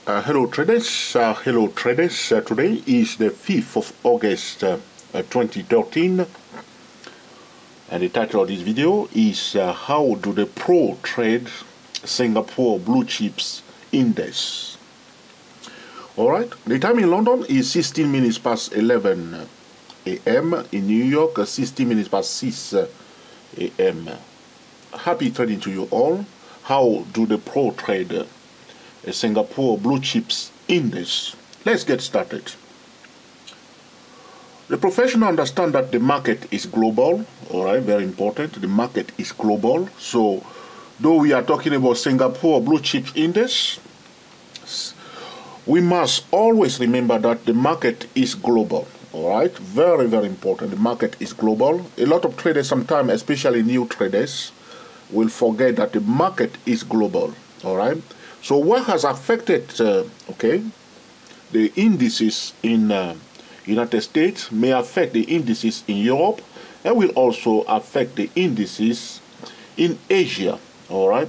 Hello traders, today is the 5th of August 2013, and the title of this video is how do the pro trade Singapore blue chips index. Alright, the time in London is 16 minutes past 11 a.m. in New York, 16 minutes past 6 a.m. Happy trading to you all. How do the pro trade Singapore blue chips index? Let's get started. The professional understand that the market is global. All right, very important. The market is global. So, though we are talking about Singapore blue chips index, we must always remember that the market is global. All right, very, very important. The market is global. A lot of traders, sometimes, especially new traders, will forget that the market is global. All right. So what has affected, the indices in United States may affect the indices in Europe, and will also affect the indices in Asia. All right.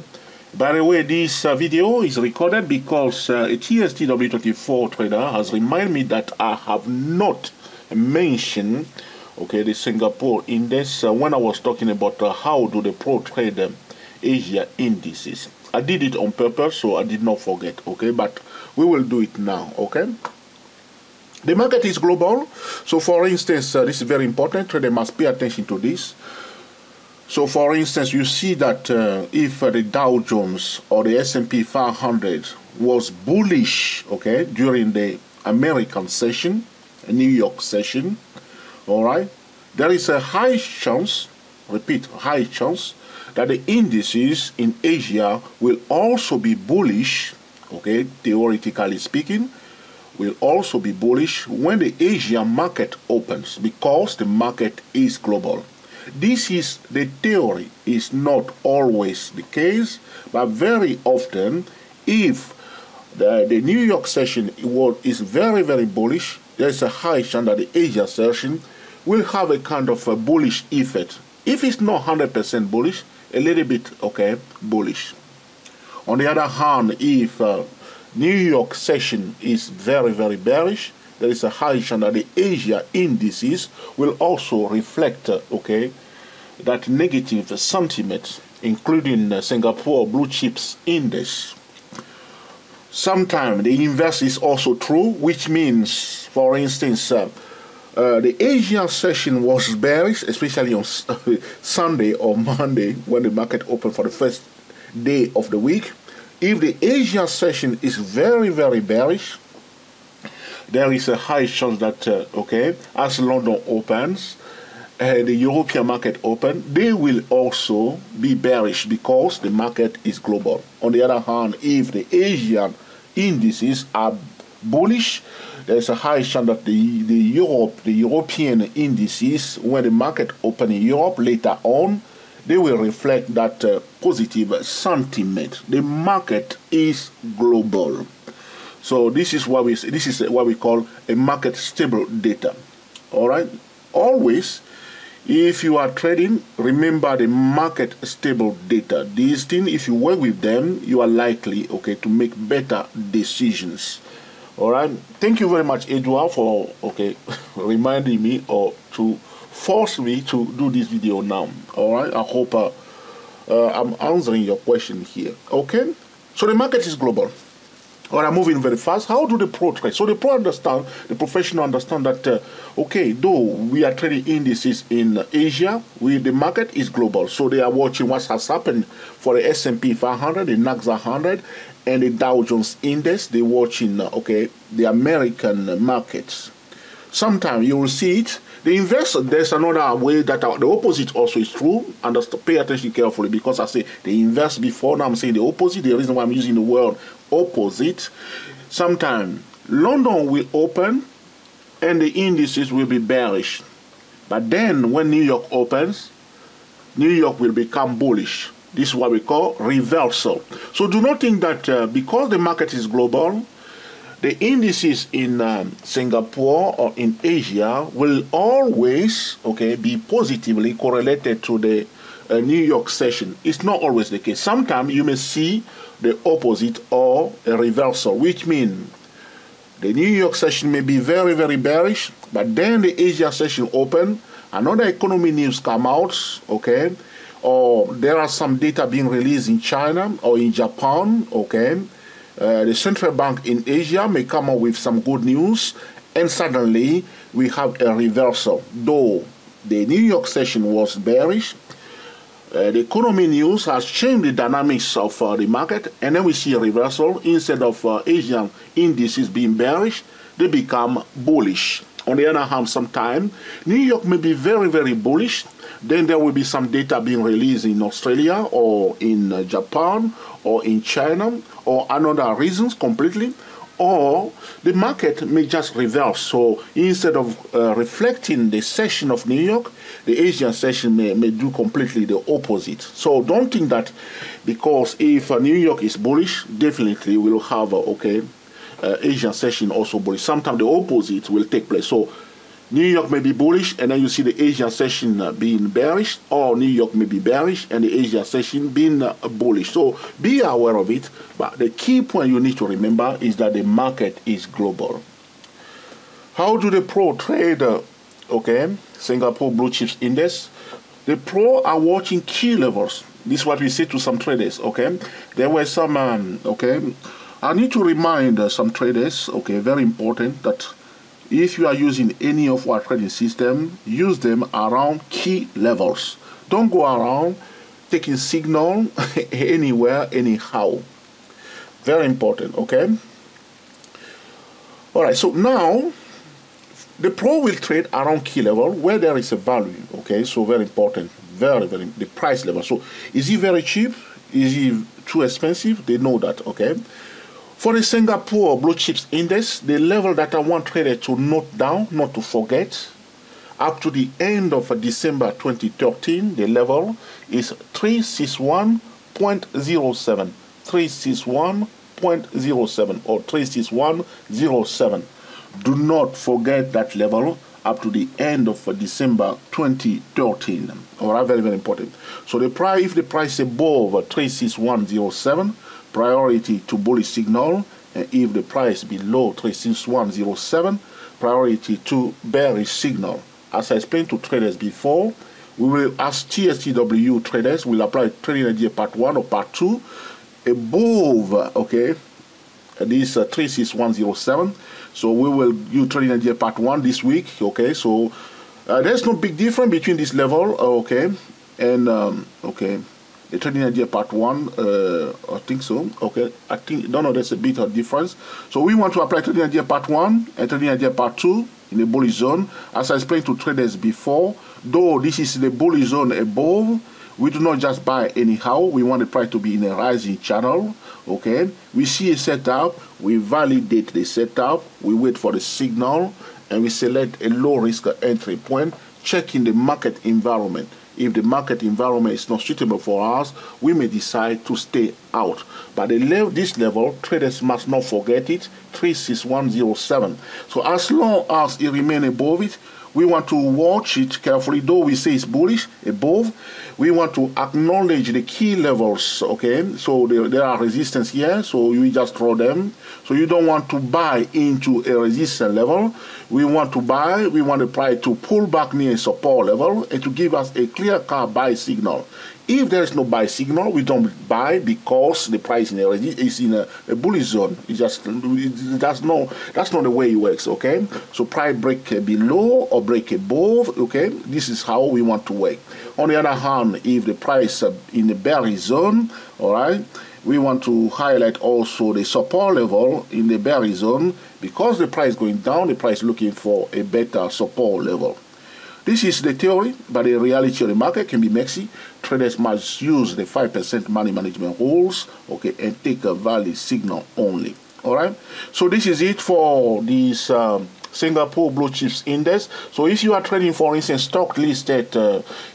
By the way, this video is recorded because a TSTW24 trader has reminded me that I have not mentioned, the Singapore index when I was talking about how do the pro trade Asia indices. I did it on purpose, so I did not forget, but we will do it now, The market is global, so for instance, this is very important, trader must pay attention to this. So for instance, you see that if the Dow Jones or the S&P 500 was bullish, during the American session, New York session, there is a high chance, high chance, that the indices in Asia will also be bullish, theoretically speaking, will also be bullish when the Asian market opens, because the market is global. This is the theory, is not always the case, but very often, if the New York session is very, very bullish, there's a high chance that the Asia session will have a kind of a bullish effect. If it's not 100% bullish, a little bit, bullish. On the other hand, if New York session is very, very bearish, there is a high chance that the Asia indices will also reflect, that negative sentiment, including Singapore blue chips index. Sometimes the inverse is also true, which means, for instance, the Asian session was bearish, especially on Sunday or Monday when the market opened for the first day of the week. If the Asian session is very, very bearish, there is a high chance that, as London opens, the European market open, they will also be bearish because the market is global. On the other hand, if the Asian indices are bullish, there's a high chance that the European indices, when the market open in Europe later on, they will reflect that positive sentiment. The market is global. So this is what we call a market stable data. All right. Always, if you are trading, remember the market stable data. These things, if you work with them, you are likely, to make better decisions. All right. Thank you very much, Edouard, for reminding me or to force me to do this video now. All right. I hope I'm answering your question here. Okay. So the market is global. All right, moving very fast. How do the pro trade? So the professional understand that, though we are trading indices in Asia, the market is global. So they are watching what has happened for the S&P 500, the NASDAQ 100, and the Dow Jones index. They're watching, the American markets. Sometimes you will see it. The investor, there's another way that the opposite also is true. And pay attention carefully, because I say they invest before, now I'm saying the opposite. The reason why I'm using the word opposite. Sometimes London will open and the indices will be bearish. But then when New York opens, New York will become bullish. This is what we call reversal. So do not think that because the market is global, the indices in Singapore or in Asia will always be positively correlated to the New York session. It's not always the case. Sometimes you may see the opposite or a reversal, which means the New York session may be very, very bearish, but then the Asia session open, another economy news come out, okay, or there are some data being released in China or in Japan, okay. The central bank in Asia may come up with some good news, and suddenly we have a reversal. Though the New York session was bearish, the economy news has changed the dynamics of the market, and then we see a reversal. Instead of Asian indices being bearish, they become bullish. On the other hand, sometimes New York may be very, very bullish. Then there will be some data being released in Australia or in Japan or in China or another reasons completely. Or the market may just reverse. So instead of reflecting the session of New York, the Asian session may do completely the opposite. So don't think that because if New York is bullish, definitely we'll have Asian session also bullish. Sometimes the opposite will take place. So New York may be bullish, and then you see the Asian session being bearish, or New York may be bearish and the Asia session being bullish. So be aware of it. But the key point you need to remember is that the market is global. How do the pro trade, Singapore Blue Chips Index? The pro are watching key levels. This is what we say to some traders, okay? There were some, I need to remind some traders, very important, that if you are using any of our trading system, use them around key levels. Don't go around taking signal anywhere, anyhow. Very important, okay? All right, so now the pro will trade around key level where there is a value, okay? So very important, very, very, the price level. So is he very cheap? Is he too expensive? They know that, okay? For the Singapore Blue Chips Index, the level that I want traders to note down, not to forget, up to the end of December 2013, the level is 361.07, 361.07 or 361.07. Do not forget that level up to the end of December 2013. All right, very, very important. So the price, if the price is above 361.07, priority to bullish signal, and if the price below 361.07, priority to bearish signal. As I explained to traders before, we will, as TSTW traders, will apply trading idea part 1 or part 2 above, this 361.07. So we will use trading idea part 1 this week, okay? So there's no big difference between this level, and the trading idea part 1, I think so, there's a bit of difference. So we want to apply trading idea part 1 and trading idea part 2 in the bullish zone. As I explained to traders before, though this is the bullish zone above, we do not just buy anyhow. We want the price to be in a rising channel, okay? We see a setup, we validate the setup, we wait for the signal, and we select a low risk entry point, checking the market environment. If the market environment is not suitable for us, we may decide to stay out. But this level, traders must not forget it, 361.07. So as long as it remains above it, we want to watch it carefully. Though we say it's bullish above, we want to acknowledge the key levels, okay? So there are resistance here, so you just draw them. So you don't want to buy into a resistance level. We want to buy, we want the price to pull back near a support level and to give us a clear-cut buy signal. If there is no buy signal, we don't buy because the price is in a bullish zone. That's not the way it works, okay? So price break below or break above, okay? This is how we want to work. On the other hand, if the price in the bearish zone, all right, we want to highlight also the support level in the bearish zone because the price going down, the price looking for a better support level. This is the theory, but the reality of the market can be messy. Traders must use the 5% money management rules, okay, and take a valid signal only. All right. So this is it for this Singapore Blue Chips Index. So if you are trading, for instance, stock listed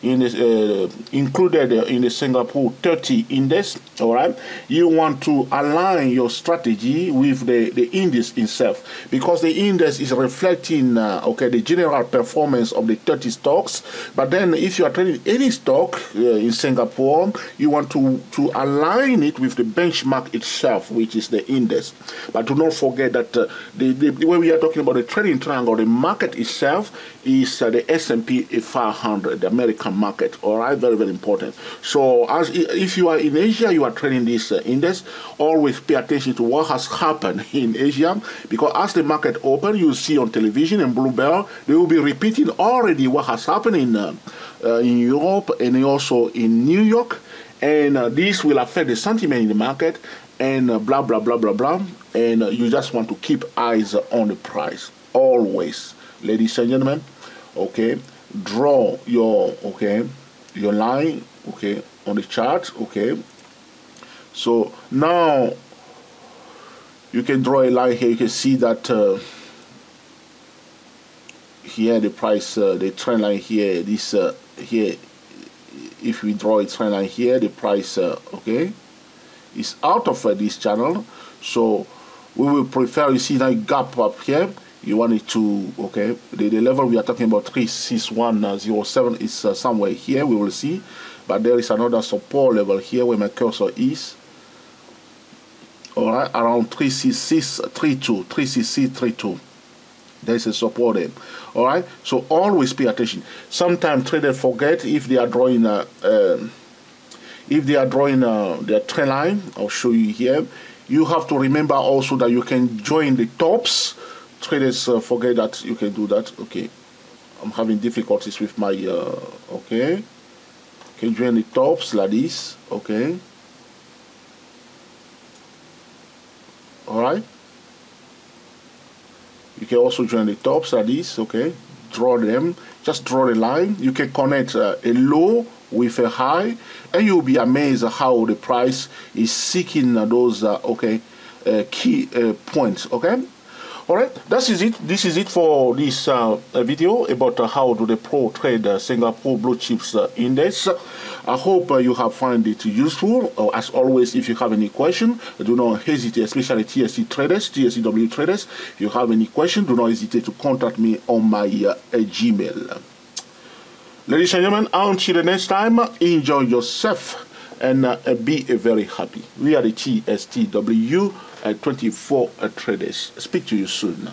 included in the Singapore 30 index, all right, you want to align your strategy with the index itself, because the index is reflecting the general performance of the 30 stocks. But then if you are trading any stock in Singapore, you want to align it with the benchmark itself, which is the index. But do not forget that when we are talking about the trading triangle, the market itself is the S&P 500, the American market. All right, very, very important. So if you are in Asia, you are trading this index, always pay attention to what has happened in Asia, because as the market open, you see on television and Bloomberg, they will be repeating already what has happened in Europe and also in New York, and this will affect the sentiment in the market, and blah, blah, blah, blah, blah, and you just want to keep eyes on the price always, ladies and gentlemen. Okay, draw your line, okay, on the chart. Okay, so now you can draw a line here. You can see that here the price, the trend line here, this here, if we draw a trend line here, the price okay, is out of this channel. So we will prefer, you see that gap up here, you want it to, okay, the level we are talking about 36107 is somewhere here, we will see. But there is another support level here where my cursor is, all right, around 36632. There is a support there. All right, so always pay attention. Sometimes traders forget if they are drawing their trend line. I'll show you here. You have to remember also that you can join the tops. Traders forget that you can do that. Okay, I'm having difficulties with my okay. Can join the tops like this. Okay. All right. You can also join the tops like this. Okay. Draw them. Just draw the line. You can connect a low with a high, and you'll be amazed how the price is seeking those key points. Okay. All right, this is it for this video about how do the pro trade Singapore Blue Chips Index. I hope you have found it useful. As always, if you have any question, do not hesitate, especially TSC traders, TSCW traders. If you have any question, do not hesitate to contact me on my Gmail. Ladies and gentlemen, until the next time, enjoy yourself and be very happy. We are the TSTW 24 traders. Speak to you soon.